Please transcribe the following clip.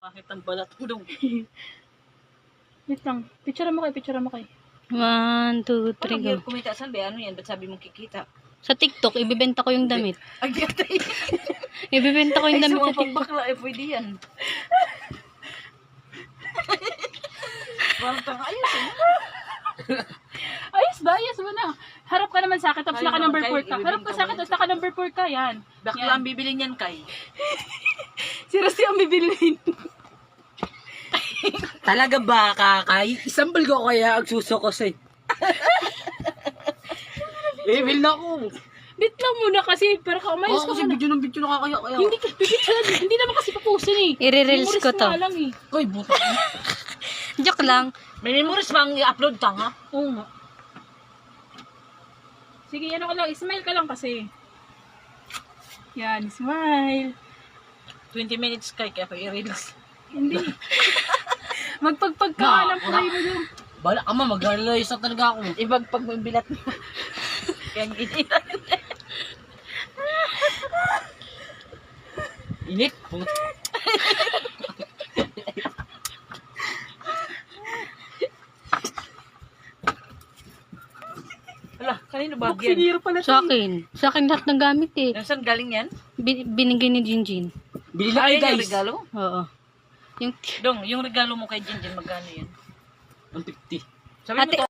Bakit ang balat mo dong? Wait lang. Picture mo kay. 1, 2, 3, Parang go. hirap kumita saan ba? Ano yan? Ba't sabi mong kikita? Sa TikTok, ibibenta ko yung damit. Ay, gatay. Ibibenta ko yung Ay, damit sa sa mga TikTok. pambakla, eh, pwede yan. Parang tanga, ayos eh. Ayos ba? Ayos mo na. Harap ka naman sa akin, tapos Ay, naka number okay, 4 ka. Harap ka sa akin, ibibenta mo tapos naka number 4 ka. Yan. Bakla ang bibili niyan kay. Si Rosie ang bibilin. Talaga ba, kakay? Isambal ko kaya ang susokos eh. Evil na ako. Bit lang muna kasi, para ka umayos Oo, ka kasi muna. video ng video nakakaya kaya. Hindi ka, hindi naman kasi papusin eh. I-reels Memories ko mo to. nga lang eh. Uy, buta. Joke lang. May memories bang i-upload ka nga? Oo nga. Sige, ano ka lang, smile ka lang kasi. Yan, smile. 20 minutes kay, kaya ko i-reels. Hindi. Magpagpag ka Na, nga lang pala mo yung. Bala ka ma, mag-realize na talaga ako. Ibagpag mo yung bilat mo. Kaya ginita. Init. Hala, kanino ba yan? Buksiniro pala Sa akin. Sa akin lahat ng gamit eh. Saan galing yan? Binigay ni Jinjin. Bili na Ay, kayo yung guys. regalo? Oo. Yung Dong, yung regalo mo kay Jinjin, magkano yan? 150. Sabi mo Ate- to,